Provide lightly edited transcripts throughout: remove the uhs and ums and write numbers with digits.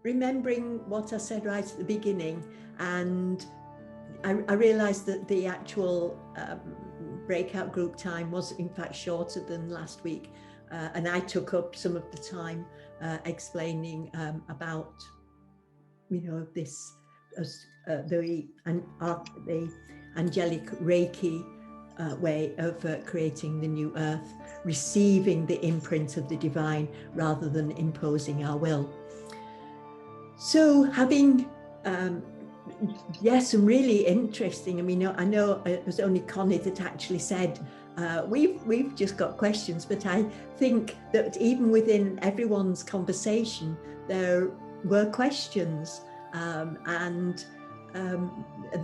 remembering what I said right at the beginning, and I realized that the actual breakout group time was in fact shorter than last week, and I took up some of the time explaining about, you know, this the angelic Reiki way of creating the new earth, receiving the imprint of the divine rather than imposing our will. So having yes, and really interesting. I mean, I know it was only Connie that actually said we've just got questions, but I think that even within everyone's conversation there were questions, and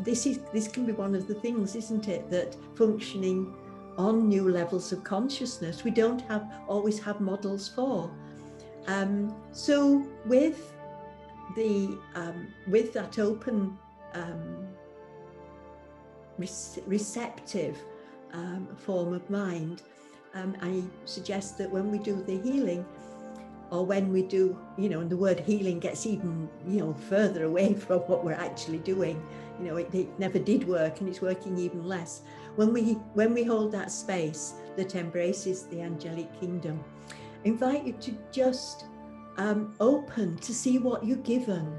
this can be one of the things, isn't it, that functioning on new levels of consciousness we don't always have models for. So with that open, receptive form of mind, I suggest that when we do the healing, or when we do, you know, and the word healing gets even, you know, further away from what we're actually doing. You know, it never did work, and it's working even less. When we hold that space that embraces the angelic kingdom, I invite you to just open to see what you're given,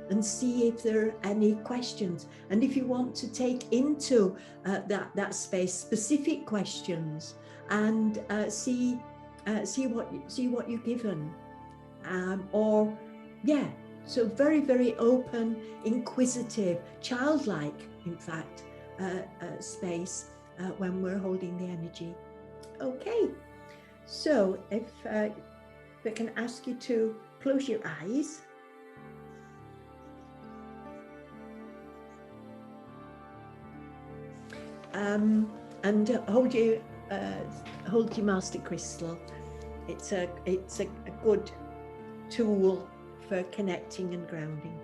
and see if there are any questions. And if you want to take into that space specific questions, and see what you're given, or yeah, so very, very open, inquisitive, childlike, in fact, space when we're holding the energy. Okay, so if I can ask you to close your eyes. And hold your master crystal. It's a good tool for connecting and grounding.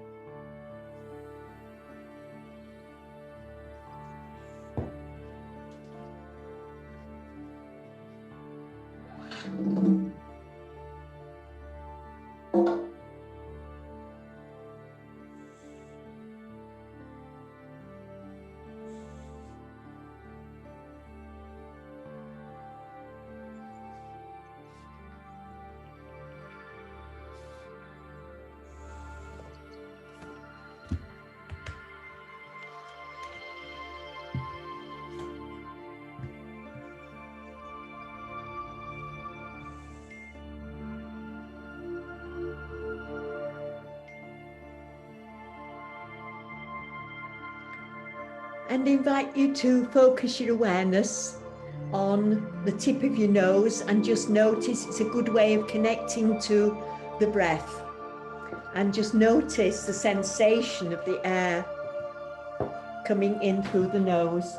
And invite you to focus your awareness on the tip of your nose, and just notice, it's a good way of connecting to the breath. And just notice the sensation of the air coming in through the nose.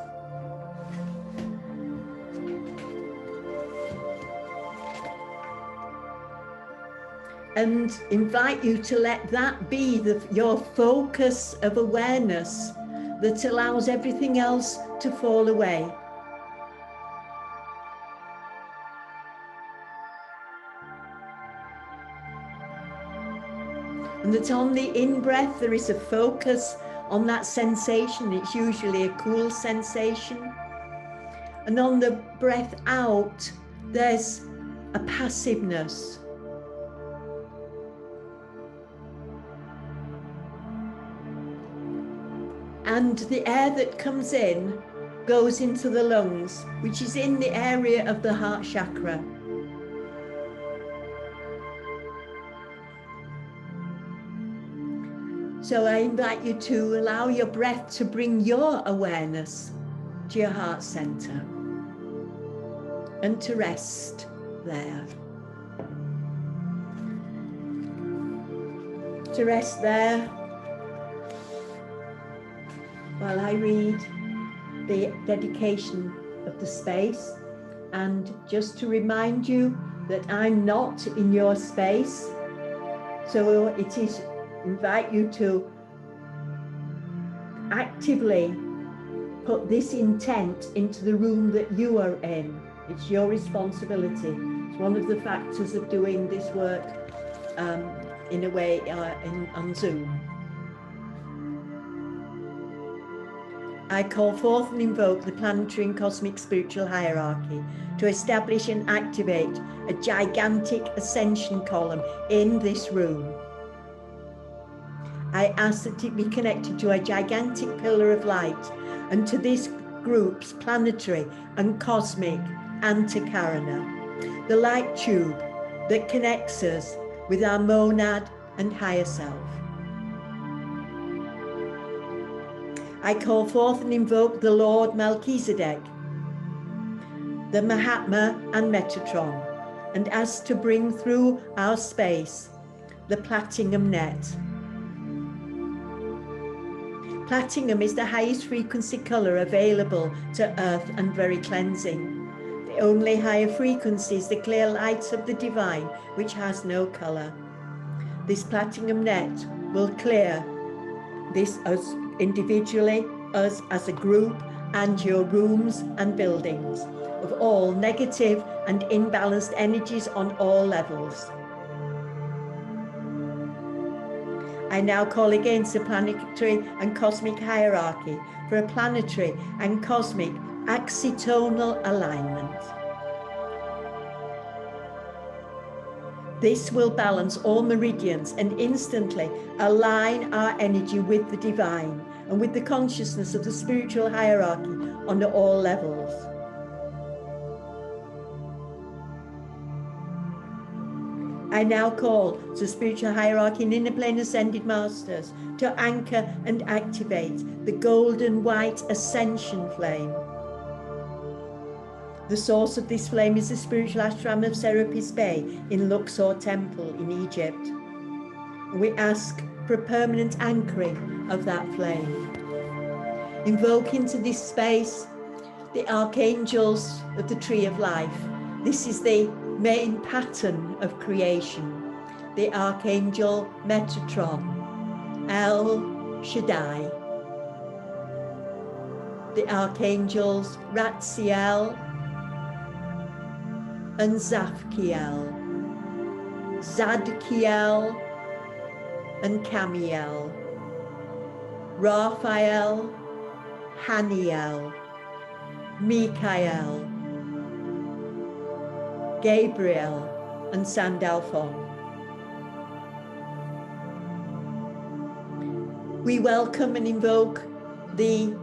And invite you to let that be your focus of awareness that allows everything else to fall away. And that on the in-breath there is a focus on that sensation. It's usually a cool sensation. And on the breath out, there's a passiveness. And the air that comes in goes into the lungs, which is in the area of the heart chakra. So I invite you to allow your breath to bring your awareness to your heart center and to rest there. To rest there while I read the dedication of the space, and just to remind you that I'm not in your space. So it is invite you to actively put this intent into the room that you are in. It's your responsibility. It's one of the factors of doing this work in a way on Zoom. I call forth and invoke the planetary and cosmic spiritual hierarchy to establish and activate a gigantic ascension column in this room. I ask that it be connected to a gigantic pillar of light and to this group's planetary and cosmic antakarana, the light tube that connects us with our monad and higher self. I call forth and invoke the Lord Melchizedek, the Mahatma and Metatron, and ask to bring through our space the platinum net. Platinum is the highest frequency colour available to Earth and very cleansing. The only higher frequency is the clear light of the divine, which has no colour. This platinum net will clear this us individually, us as a group, and your rooms and buildings of all negative and imbalanced energies on all levels. I now call against the planetary and cosmic hierarchy for a planetary and cosmic axitonal alignment. This will balance all meridians and instantly align our energy with the divine and with the consciousness of the spiritual hierarchy on all levels. I now call to spiritual hierarchy and inner plane ascended masters to anchor and activate the golden white ascension flame. The source of this flame is the spiritual ashram of Serapis Bay in Luxor Temple in Egypt. And we ask for a permanent anchoring of that flame. Invoke into this space the archangels of the Tree of Life. This is the main pattern of creation. The Archangel Metatron, El Shaddai. The Archangels Ratziel and Zafkiel, Zadkiel and Camiel, Raphael, Haniel, Michael, Gabriel and Sandalphon. We welcome and invoke the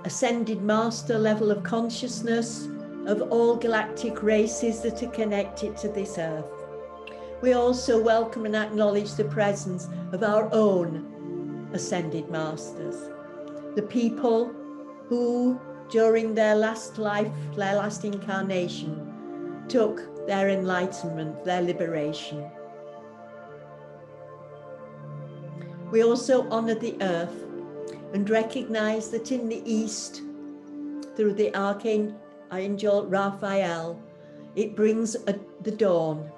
ascended master level of consciousness of all galactic races that are connected to this earth. We also welcome and acknowledge the presence of our own ascended masters, the people who during their last life, their last incarnation, took their enlightenment, their liberation. We also honor the earth and recognize that in the east, through the Archangel Raphael, it brings the dawn.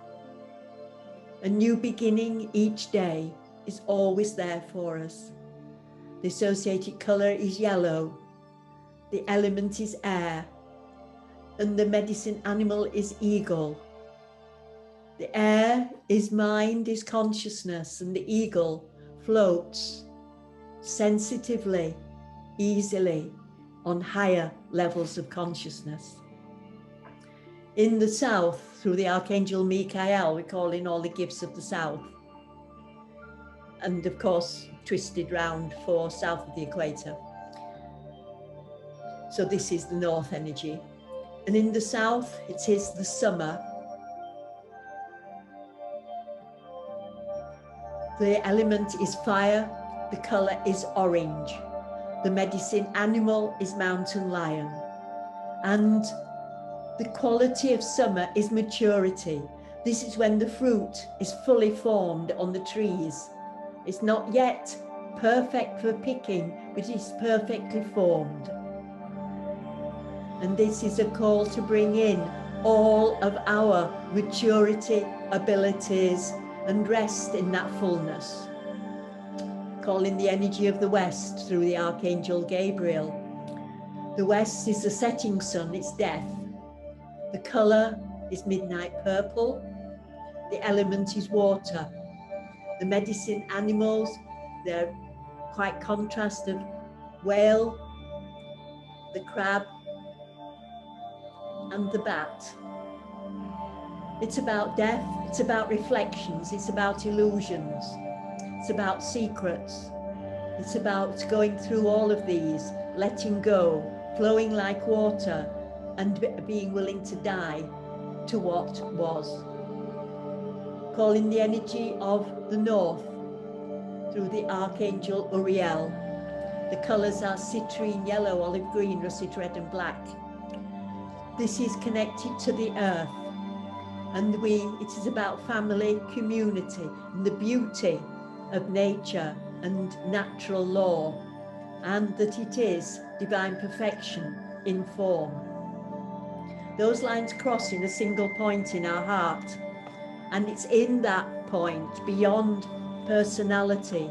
A new beginning each day is always there for us. The associated color is yellow. The element is air, and the medicine animal is eagle. The air is mind, is consciousness, and the eagle floats sensitively, easily on higher levels of consciousness. In the south, through the Archangel Michael, we call in all the gifts of the south. And of course, twisted round for south of the equator. So this is the north energy. And in the south, it is the summer. The element is fire, the color is orange. The medicine animal is mountain lion. And the quality of summer is maturity. This is when the fruit is fully formed on the trees. It's not yet perfect for picking, but it's perfectly formed. And this is a call to bring in all of our maturity, abilities, and rest in that fullness. Call in the energy of the West through the Archangel Gabriel. The West is the setting sun, it's death. The color is midnight purple. the element is water. The medicine animals, they're quite contrasted. Whale, the crab, and the bat. It's about death, it's about reflections, it's about illusions, it's about secrets. It's about going through all of these, letting go, flowing like water, and being willing to die to what was. Calling the energy of the north through the Archangel Uriel. The colours are citrine, yellow, olive green, russet red and black. This is connected to the earth, and it is about family, community, and the beauty of nature and natural law, and that it is divine perfection in form. Those lines cross in a single point in our heart, and it's in that point, beyond personality.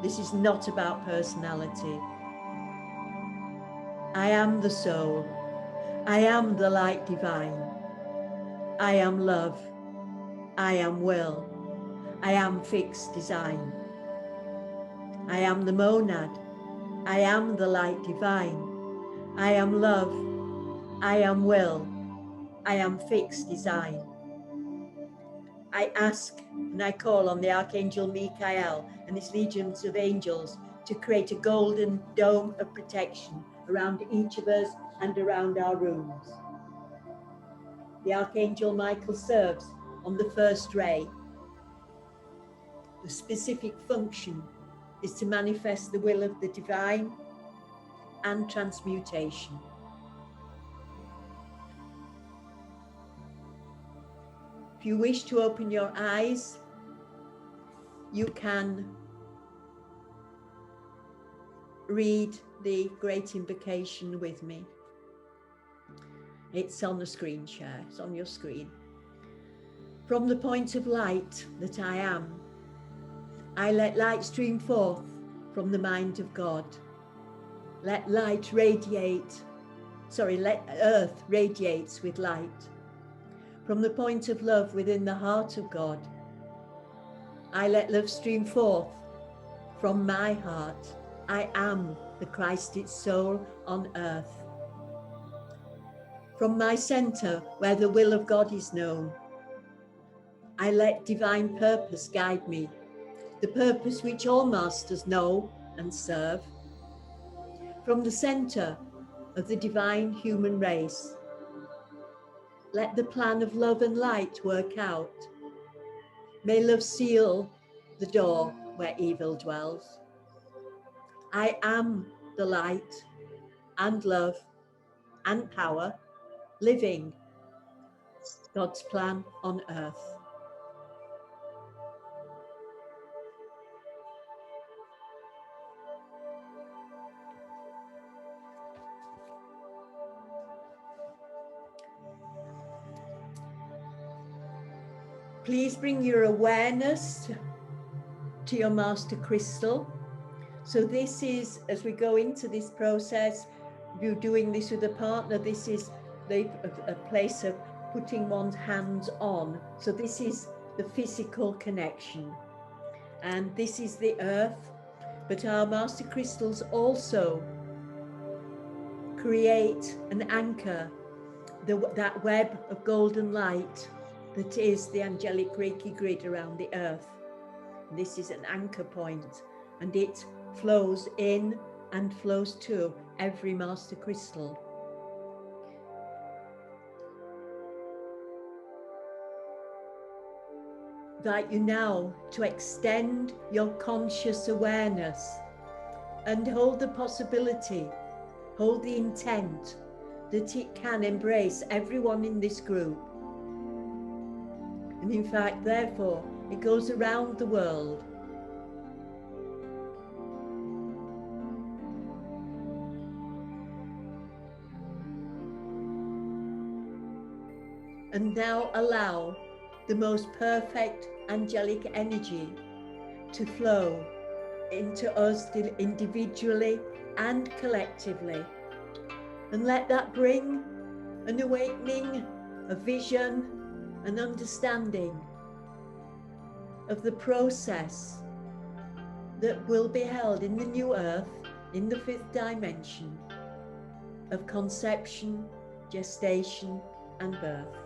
This is not about personality. I am the soul. I am the light divine. I am love. I am will. I am fixed design. I am the monad. I am the light divine. I am love. I am will. I am fixed design. I ask and I call on the Archangel Michael and his legions of angels to create a golden dome of protection around each of us and around our rooms. The Archangel Michael serves on the first ray. The specific function is to manifest the will of the divine and transmutation. If you wish to open your eyes, you can read the Great Invocation with me. It's on the screen share, it's on your screen. From the point of light that I am, I let light stream forth from the mind of God. Let earth radiates with light. From the point of love within the heart of God, I let love stream forth from my heart. I am the Christed soul on earth. From my center, where the will of God is known, I let divine purpose guide me, the purpose which all masters know and serve. From the center of the divine human race, let the plan of love and light work out. May love seal the door where evil dwells. I am the light and love and power, living God's plan on earth. Please bring your awareness to your master crystal. So this is, as we go into this process, you're doing this with a partner, this is a place of putting one's hands on. So this is the physical connection. And this is the earth, but our master crystals also create an anchor, that web of golden light that is the angelic Reiki grid around the earth. This is an anchor point, and it flows in and flows to every master crystal. I invite you now to extend your conscious awareness and hold the possibility, hold the intent that it can embrace everyone in this group. And in fact, therefore, it goes around the world. And now allow the most perfect angelic energy to flow into us individually and collectively. And let that bring an awakening, a vision, an understanding of the process that will be held in the new earth, in the fifth dimension, of conception, gestation, and birth.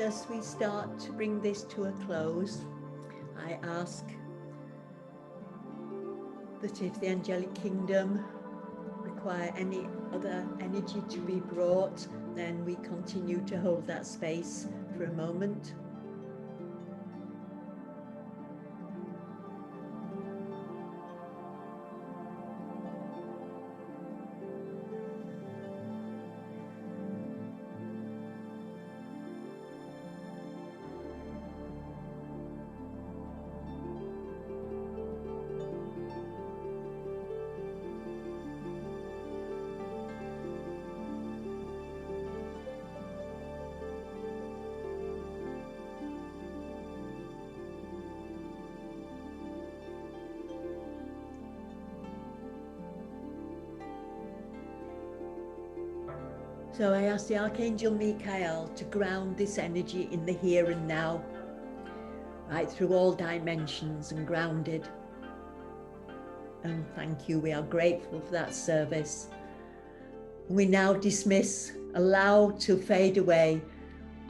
as we start to bring this to a close, I ask that if the angelic kingdom require any other energy to be brought, then we continue to hold that space for a moment. So I ask the Archangel Michael to ground this energy in the here and now, right through all dimensions and grounded. And thank you, we are grateful for that service. We now dismiss, allow to fade away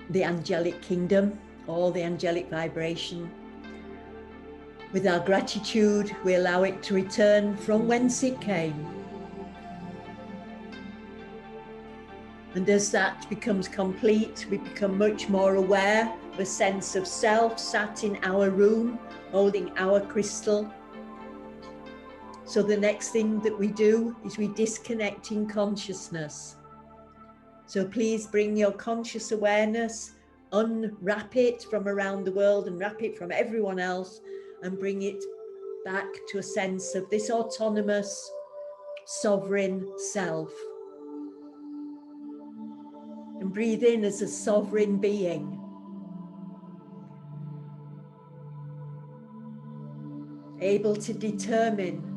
the angelic kingdom, all the angelic vibration. With our gratitude, we allow it to return from whence it came. And as that becomes complete, we become much more aware of a sense of self sat in our room, holding our crystal. So the next thing that we do is we disconnect in consciousness. So please bring your conscious awareness, unwrap it from around the world, unwrap it from everyone else, and bring it back to a sense of this autonomous, sovereign self. And breathe in as a sovereign being. Able to determine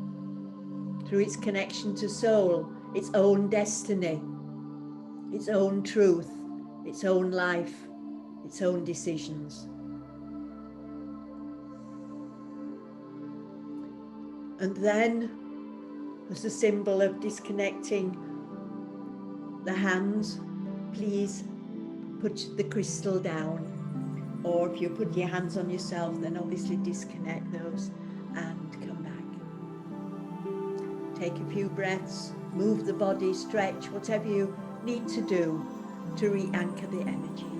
through its connection to soul, its own destiny, its own truth, its own life, its own decisions. And then, as a symbol of disconnecting the hands, please put the crystal down. Or if you put your hands on yourself, then obviously disconnect those and come back. Take a few breaths, move the body, stretch, whatever you need to do to re-anchor the energy.